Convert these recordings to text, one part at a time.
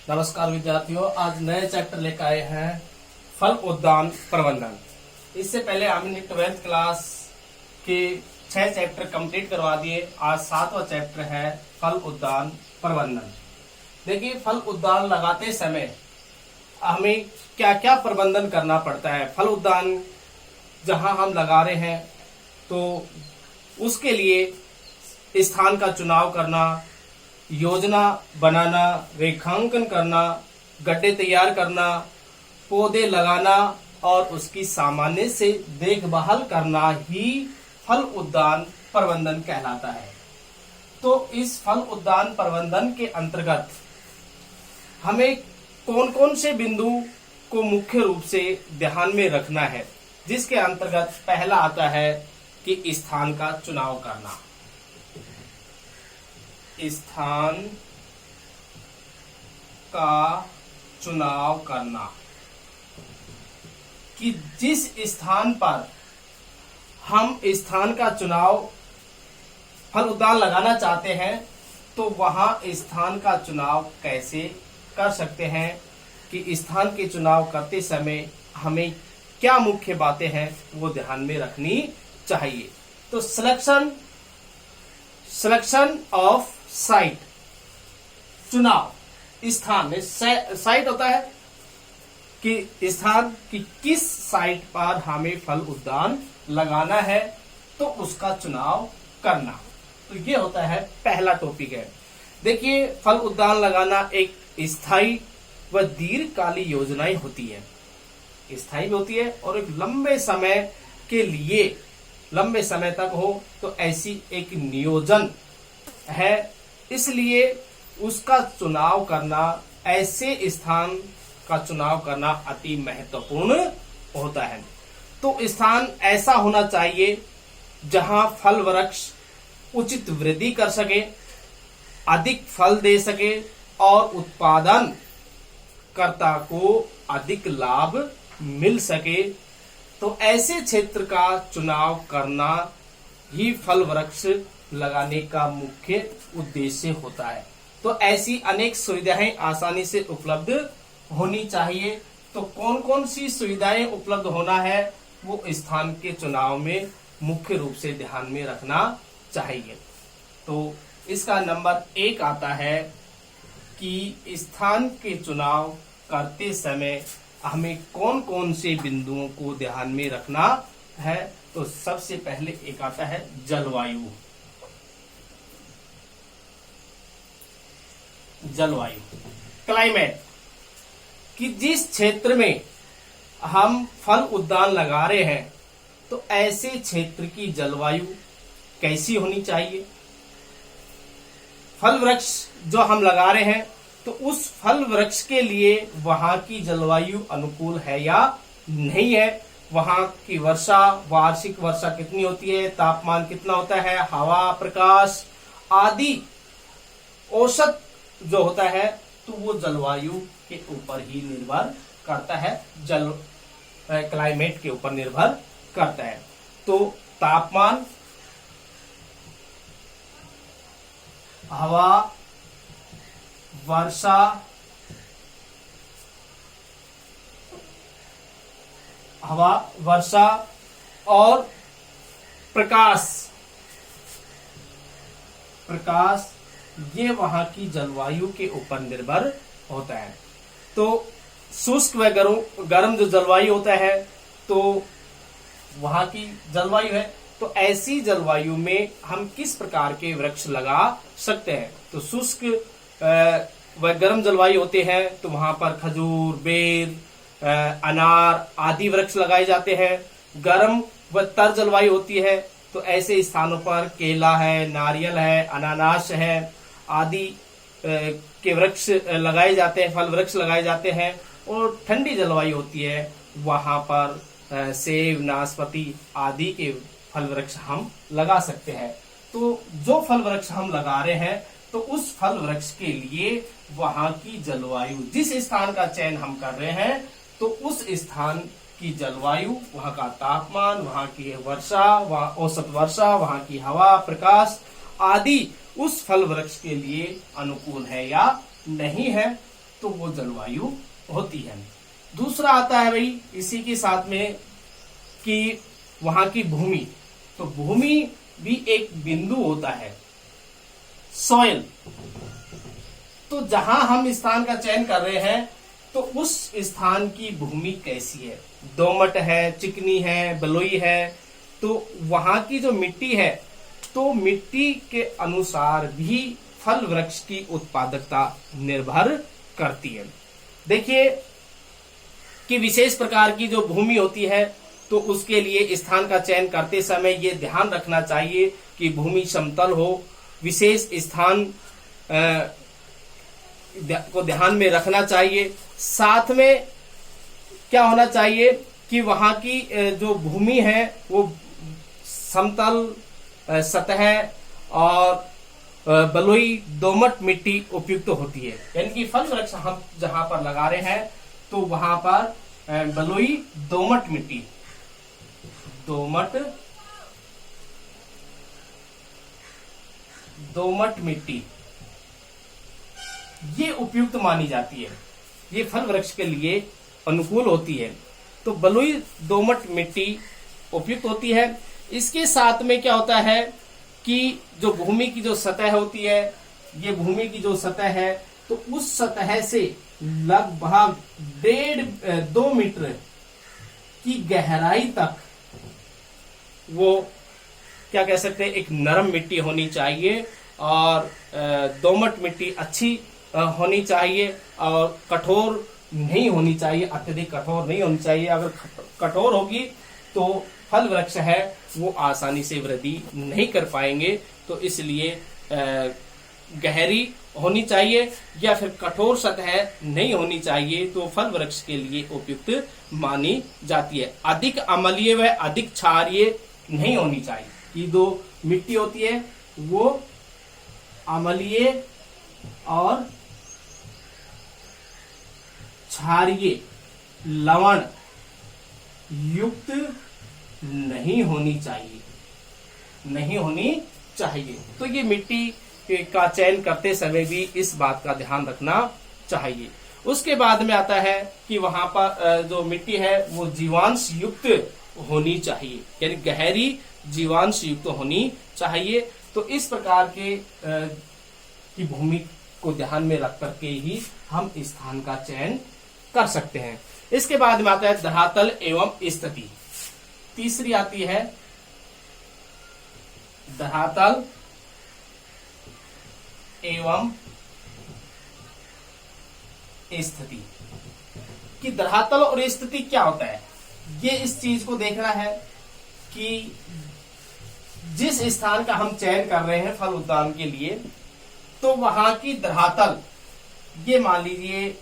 नमस्कार विद्यार्थियों, आज नए चैप्टर लेकर आए हैं फल उद्यान प्रबंधन। इससे पहले हमने 12th क्लास के 6 चैप्टर कंप्लीट करवा दिए। आज 7वां चैप्टर है फल उद्यान प्रबंधन। देखिए, फल उद्यान लगाते समय हमें क्या क्या प्रबंधन करना पड़ता है। फल उद्यान जहां हम लगा रहे हैं तो उसके लिए स्थान का चुनाव करना, योजना बनाना, रेखांकन करना, गड्ढे तैयार करना, पौधे लगाना और उसकी सामान्य से देखभाल करना ही फल उद्यान प्रबंधन कहलाता है। तो इस फल उद्यान प्रबंधन के अंतर्गत हमें कौन कौन से बिंदु को मुख्य रूप से ध्यान में रखना है, जिसके अंतर्गत पहला आता है कि स्थान का चुनाव करना। स्थान का चुनाव करना कि जिस स्थान पर हम स्थान का चुनाव फल उद्यान लगाना चाहते हैं तो वहां स्थान का चुनाव कैसे कर सकते हैं, कि स्थान के चुनाव करते समय हमें क्या मुख्य बातें हैं वो ध्यान में रखनी चाहिए। तो सिलेक्शन ऑफ साइट, चुनाव स्थान में साइट होता है कि स्थान की किस साइट पर हमें फल उद्यान लगाना है तो उसका चुनाव करना। तो ये होता है पहला टॉपिक है। देखिए, फल उद्यान लगाना एक स्थायी व दीर्घकालीन योजनाएं होती है। स्थायी भी होती है और एक लंबे समय के लिए, लंबे समय तक हो तो ऐसी एक नियोजन है। इसलिए उसका चुनाव करना, ऐसे स्थान का चुनाव करना अति महत्वपूर्ण होता है। तो स्थान ऐसा होना चाहिए जहां फल वृक्ष उचित वृद्धि कर सके, अधिक फल दे सके और उत्पादन कर्ता को अधिक लाभ मिल सके। तो ऐसे क्षेत्र का चुनाव करना ही फल वृक्ष लगाने का मुख्य उद्देश्य होता है। तो ऐसी अनेक सुविधाएं आसानी से उपलब्ध होनी चाहिए। तो कौन कौन सी सुविधाएं उपलब्ध होना है वो स्थान के चुनाव में मुख्य रूप से ध्यान में रखना चाहिए। तो इसका नंबर 1 आता है कि स्थान के चुनाव करते समय हमें कौन कौन से बिंदुओं को ध्यान में रखना है। तो सबसे पहले एक आता है जलवायु। क्लाइमेट, कि जिस क्षेत्र में हम फल उद्यान लगा रहे हैं तो ऐसे क्षेत्र की जलवायु कैसी होनी चाहिए। फल वृक्ष जो हम लगा रहे हैं तो उस फल वृक्ष के लिए वहां की जलवायु अनुकूल है या नहीं है। वहां की वर्षा, वार्षिक वर्षा कितनी होती है, तापमान कितना होता है, हवा, प्रकाश आदि औसत जो होता है तो वो जलवायु के ऊपर ही निर्भर करता है, क्लाइमेट के ऊपर निर्भर करता है। तो तापमान, हवा, वर्षा, और प्रकाश, ये वहां की जलवायु के ऊपर निर्भर होता है। तो शुष्क व गर्म जो जलवायु होता है तो वहां की जलवायु है। तो ऐसी जलवायु में हम किस प्रकार के वृक्ष लगा सकते हैं। तो शुष्क व गर्म जलवायु होते हैं तो वहां पर खजूर, बेर, अनार आदि वृक्ष लगाए जाते हैं। गर्म व तर जलवायु होती है तो ऐसे स्थानों पर केला है, नारियल है, अनानास है आदि के वृक्ष लगाए जाते हैं, फल वृक्ष लगाए जाते हैं। और ठंडी जलवायु होती है वहां पर सेब, नाशपाती आदि के फल वृक्ष हम लगा सकते हैं। तो जो फल वृक्ष हम लगा रहे हैं तो उस फल वृक्ष के लिए वहां की जलवायु, जिस स्थान का चयन हम कर रहे हैं तो उस स्थान की जलवायु, वहां का तापमान, वहां की वर्षा, वहां औसत वर्षा, वहां की हवा, प्रकाश आदि उस फल वृक्ष के लिए अनुकूल है या नहीं है। तो वो जलवायु होती है। दूसरा आता है भाई इसी के साथ में कि वहां की भूमि, तो भूमि भी एक बिंदु होता है, सॉइल। तो जहां हम स्थान का चयन कर रहे हैं तो उस स्थान की भूमि कैसी है, दोमट है, चिकनी है, बलुई है, तो वहां की जो मिट्टी है तो मिट्टी के अनुसार भी फल वृक्ष की उत्पादकता निर्भर करती है। देखिए कि विशेष प्रकार की जो भूमि होती है तो उसके लिए स्थान का चयन करते समय ये ध्यान रखना चाहिए कि भूमि समतल हो, विशेष स्थान को ध्यान में रखना चाहिए। साथ में क्या होना चाहिए कि वहां की जो भूमि है वो समतल सतह और बलुई दोमट मिट्टी उपयुक्त होती है। यानी कि फल वृक्ष हम जहां पर लगा रहे हैं तो वहां पर बलुई दोमट मिट्टी, दोमट मिट्टी ये उपयुक्त मानी जाती है, ये फल वृक्ष के लिए अनुकूल होती है। तो बलुई दोमट मिट्टी उपयुक्त होती है। इसके साथ में क्या होता है कि जो भूमि की जो सतह होती है, ये भूमि की जो सतह है तो उस सतह से लगभग 1.5-2 मीटर की गहराई तक वो क्या कह सकते हैं, एक नरम मिट्टी होनी चाहिए और दोमट मिट्टी अच्छी होनी चाहिए और कठोर नहीं होनी चाहिए, अत्यधिक कठोर नहीं होनी चाहिए। अगर कठोर होगी तो फल वृक्ष है वो आसानी से वृद्धि नहीं कर पाएंगे। तो इसलिए गहरी होनी चाहिए या फिर कठोर सतह नहीं होनी चाहिए, तो फल वृक्ष के लिए उपयुक्त मानी जाती है। अधिक अम्लीय व अधिक क्षारीय नहीं होनी चाहिए। कि जो मिट्टी होती है वो अम्लीय और क्षारीय लवण युक्त नहीं होनी चाहिए। तो ये मिट्टी का चयन करते समय भी इस बात का ध्यान रखना चाहिए। उसके बाद में आता है कि वहां पर जो मिट्टी है वो जीवांश युक्त होनी चाहिए, यानी गहरी जीवांश युक्त होनी चाहिए। तो इस प्रकार के की भूमि को ध्यान में रख करके ही हम स्थान का चयन कर सकते हैं। इसके बाद में आता है धरातल एवं स्थिति। तीसरी आती है धरातल एवं स्थिति। कि धरातल और स्थिति क्या होता है, ये इस चीज को देखना है कि जिस स्थान का हम चयन कर रहे हैं फल उद्यान के लिए, तो वहां की धरातल, ये मान लीजिए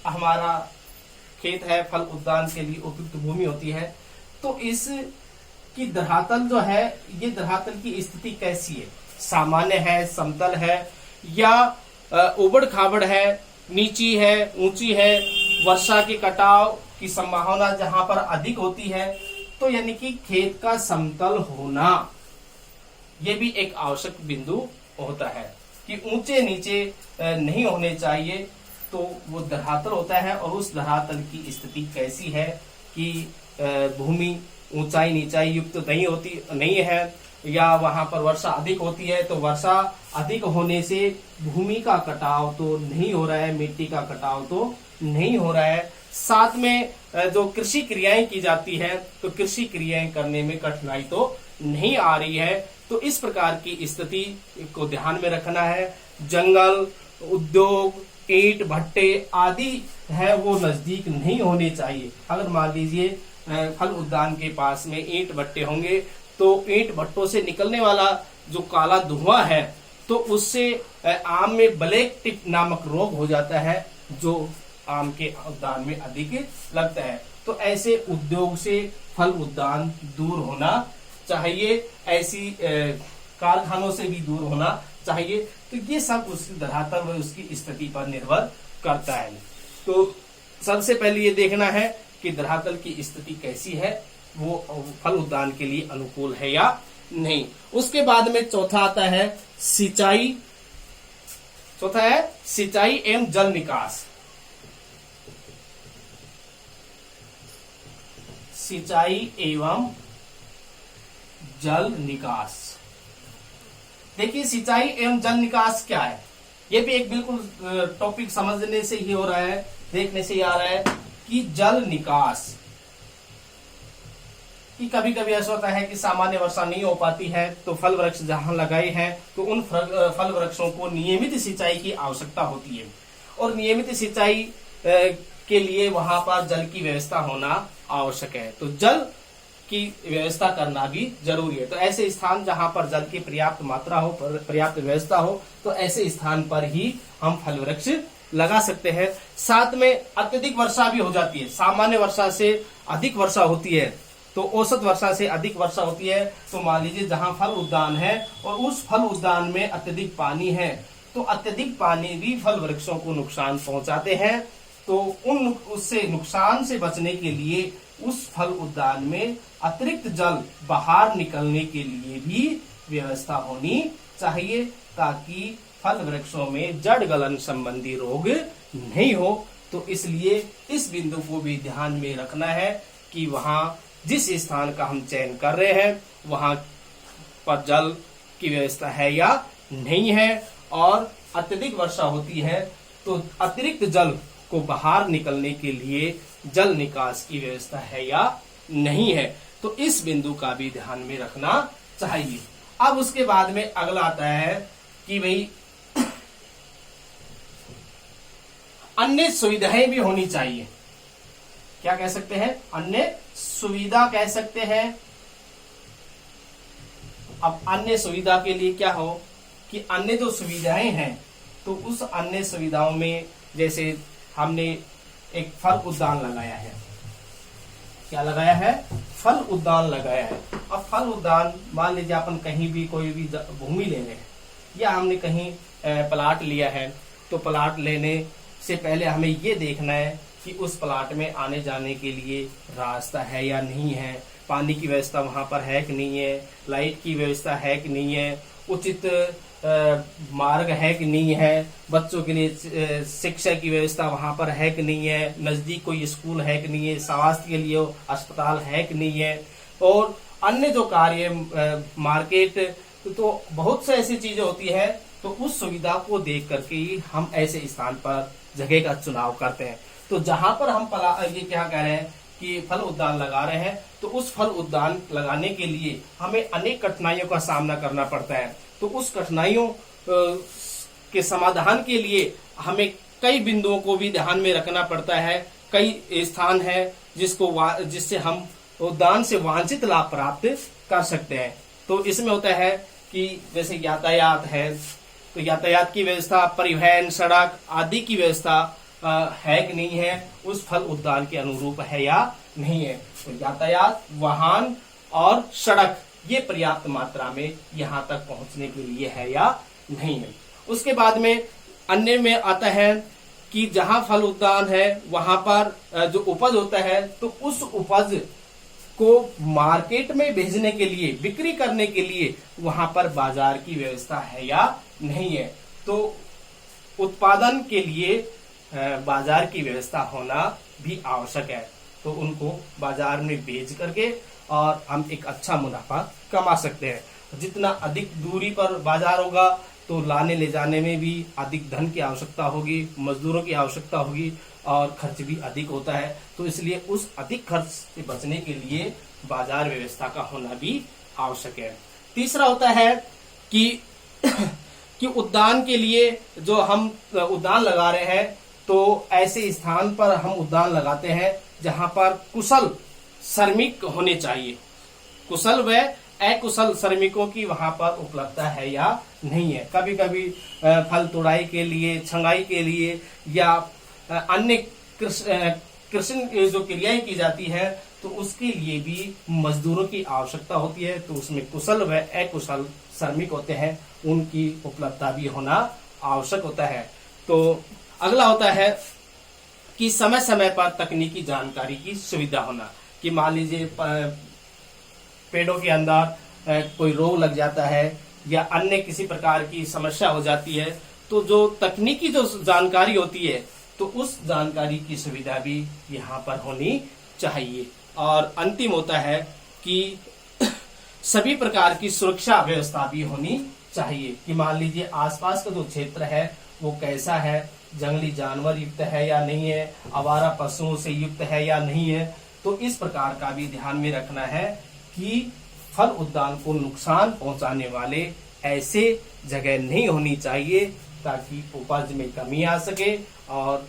हमारा खेत है, फल उद्यान के लिए उपयुक्त भूमि होती है, तो इस की धरातल जो है, ये धरातल की स्थिति कैसी है, सामान्य है, समतल है या उबड़ खाबड़ है, नीची है, ऊंची है, वर्षा के कटाव की संभावना जहां पर अधिक होती है। तो यानी कि खेत का समतल होना ये भी एक आवश्यक बिंदु होता है कि ऊंचे नीचे नहीं होने चाहिए। तो वो धरातल होता है और उस धरातल की स्थिति कैसी है कि भूमि ऊंचाई नीचाई युक्त नहीं है, या वहां पर वर्षा अधिक होती है तो वर्षा अधिक होने से भूमि का कटाव तो नहीं हो रहा है, मिट्टी का कटाव तो नहीं हो रहा है। साथ में जो कृषि क्रियाएं की जाती है तो कृषि क्रियाएं करने में कठिनाई तो नहीं आ रही है। तो इस प्रकार की स्थिति को ध्यान में रखना है। जंगल, उद्योग, ईंट भट्टे आदि है वो नजदीक नहीं होने चाहिए। अगर मान लीजिए फल उद्यान के पास में ईंट भट्टे होंगे तो ईंट भट्टों से निकलने वाला जो काला धुआं है तो उससे आम में ब्लैक टिप नामक रोग हो जाता है, जो आम के उद्यान में अधिक लगता है। तो ऐसे उद्योग से फल उद्यान दूर होना चाहिए, ऐसी कारखानों से भी दूर होना चाहिए। तो ये सब उसकी धरातल व उसकी स्थिति पर निर्भर करता है। तो सबसे पहले ये देखना है कि धरातल की स्थिति कैसी है, वो फल उद्यान के लिए अनुकूल है या नहीं। उसके बाद में चौथा आता है सिंचाई। चौथा है सिंचाई एवं जल निकास। सिंचाई एवं जल निकास। देखिए सिंचाई एवं जल निकास क्या है, ये भी एक बिल्कुल टॉपिक समझने से ही हो रहा है, देखने से ही आ रहा है कि जल निकास कि कभी कभी ऐसा होता है कि सामान्य वर्षा नहीं हो पाती है, तो फल वृक्ष जहां लगाए हैं तो उन फल वृक्षों को नियमित सिंचाई की आवश्यकता होती है, और नियमित सिंचाई के लिए वहां पर जल की व्यवस्था होना आवश्यक है। तो जल की व्यवस्था करना भी जरूरी है। तो ऐसे स्थान जहां पर जल की पर्याप्त मात्रा हो, पर्याप्त व्यवस्था हो, तो ऐसे स्थान पर ही हम फल वृक्ष लगा सकते हैं। साथ में अत्यधिक वर्षा भी हो जाती है, सामान्य वर्षा से अधिक वर्षा होती है, तो औसत वर्षा से अधिक वर्षा होती है, तो मान लीजिए जहां फल उद्यान है और उस फल उद्यान में अत्यधिक पानी है, तो अत्यधिक पानी भी फल वृक्षों को नुकसान पहुंचाते हैं। तो उससे नुकसान से बचने के लिए उस फल उद्यान में अतिरिक्त जल बाहर निकलने के लिए भी व्यवस्था होनी चाहिए, ताकि फल वृक्षों में जड़ गलन संबंधी रोग नहीं हो। तो इसलिए इस बिंदु को भी ध्यान में रखना है कि वहां जिस स्थान का हम चयन कर रहे हैं वहां पर जल की व्यवस्था है या नहीं है, और अत्यधिक वर्षा होती है तो अतिरिक्त जल को बाहर निकलने के लिए जल निकास की व्यवस्था है या नहीं है। तो इस बिंदु का भी ध्यान में रखना चाहिए। अब उसके बाद में अगला आता है कि भाई अन्य सुविधाएं भी होनी चाहिए। क्या कह सकते हैं? अन्य सुविधा कह सकते हैं। अब अन्य सुविधा के लिए क्या हो कि अन्य जो सुविधाएं हैं, तो उस अन्य सुविधाओं में जैसे हमने एक फल उद्यान लगाया है। क्या लगाया है? फल उद्यान लगाया है। अब फल उद्यान मान लीजिए अपन कहीं भी कोई भी भूमि ले रहे हैं, या हमने कहीं प्लाट लिया है, तो प्लाट लेने से पहले हमें ये देखना है कि उस प्लाट में आने जाने के लिए रास्ता है या नहीं है, पानी की व्यवस्था वहां पर है कि नहीं है, लाइट की व्यवस्था है कि नहीं है, उचित मार्ग है कि नहीं है, बच्चों के लिए शिक्षा की व्यवस्था वहां पर है कि नहीं है, नजदीक कोई स्कूल है कि नहीं है, स्वास्थ्य के लिए अस्पताल है कि नहीं है, और अन्य जो कार्य मार्केट, तो बहुत से ऐसी चीजें होती है। तो उस सुविधा को देख करके ही हम ऐसे स्थान पर जगह का चुनाव करते हैं। तो जहां पर हम ये क्या कह रहे हैं कि फल उद्यान लगा रहे हैं, तो उस फल उद्यान लगाने के लिए हमें अनेक कठिनाइयों का सामना करना पड़ता है। तो उस कठिनाइयों के समाधान के लिए हमें कई बिंदुओं को भी ध्यान में रखना पड़ता है। कई स्थान है जिससे हम उद्यान से वांछित लाभ प्राप्त कर सकते हैं। तो इसमें होता है कि जैसे यातायात है, तो यातायात की व्यवस्था, परिवहन, सड़क आदि की व्यवस्था है कि नहीं है, उस फल उद्यान के अनुरूप है या नहीं है। तो यातायात, वाहन और सड़क ये पर्याप्त मात्रा में यहाँ तक पहुंचने के लिए है या नहीं है। उसके बाद में अन्य में आता है कि जहां फल उद्यान है वहां पर जो उपज होता है, तो उस उपज को मार्केट में भेजने के लिए, बिक्री करने के लिए वहां पर बाजार की व्यवस्था है या नहीं है। तो उत्पादन के लिए बाजार की व्यवस्था होना भी आवश्यक है। तो उनको बाजार में बेच करके और हम एक अच्छा मुनाफा कमा सकते हैं। जितना अधिक दूरी पर बाजार होगा, तो लाने ले जाने में भी अधिक धन की आवश्यकता होगी, मजदूरों की आवश्यकता होगी, और खर्च भी अधिक होता है। तो इसलिए उस अधिक खर्च से बचने के लिए बाजार व्यवस्था का होना भी आवश्यक है। तीसरा होता है कि उद्यान के लिए जो हम उद्यान लगा रहे हैं, तो ऐसे स्थान पर हम उद्यान लगाते हैं जहां पर कुशल श्रमिक होने चाहिए। कुशल व अकुशल श्रमिकों की वहां पर उपलब्धता है या नहीं है। कभी कभी फल तोड़ाई के लिए, छंगाई के लिए या अन्य कृषि जो क्रियाएं की जाती है, तो उसके लिए भी मजदूरों की आवश्यकता होती है। तो उसमें कुशल व अकुशल श्रमिक होते हैं, उनकी उपलब्धता भी होना आवश्यक होता है। तो अगला होता है कि समय समय पर तकनीकी जानकारी की सुविधा होना, कि मान लीजिए पेड़ों के अंदर कोई रोग लग जाता है या अन्य किसी प्रकार की समस्या हो जाती है, तो जो तकनीकी जो जानकारी होती है, तो उस जानकारी की सुविधा भी यहाँ पर होनी चाहिए। और अंतिम होता है कि सभी प्रकार की सुरक्षा व्यवस्था भी होनी चाहिए, कि मान लीजिए आसपास का जो क्षेत्र है वो कैसा है, जंगली जानवर युक्त है या नहीं है, आवारा पशुओं से युक्त है या नहीं है। तो इस प्रकार का भी ध्यान में रखना है कि फल उद्यान को नुकसान पहुंचाने वाले ऐसे जगह नहीं होनी चाहिए, ताकि उपज में कमी आ सके और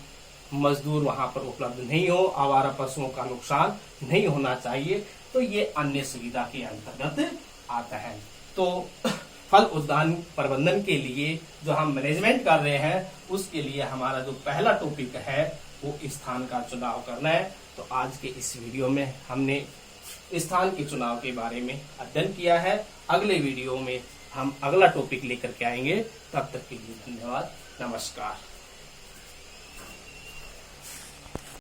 मजदूर वहां पर उपलब्ध नहीं हो, आवारा पशुओं का नुकसान नहीं होना चाहिए। तो ये अन्य सुविधा के अंतर्गत आता है। तो फल उद्यान प्रबंधन के लिए जो हम मैनेजमेंट कर रहे हैं, उसके लिए हमारा जो पहला टॉपिक है वो स्थान का चुनाव करना है। तो आज के इस वीडियो में हमने स्थान के चुनाव के बारे में अध्ययन किया है। अगले वीडियो में हम अगला टॉपिक लेकर के आएंगे। तब तक के लिए धन्यवाद, नमस्कार।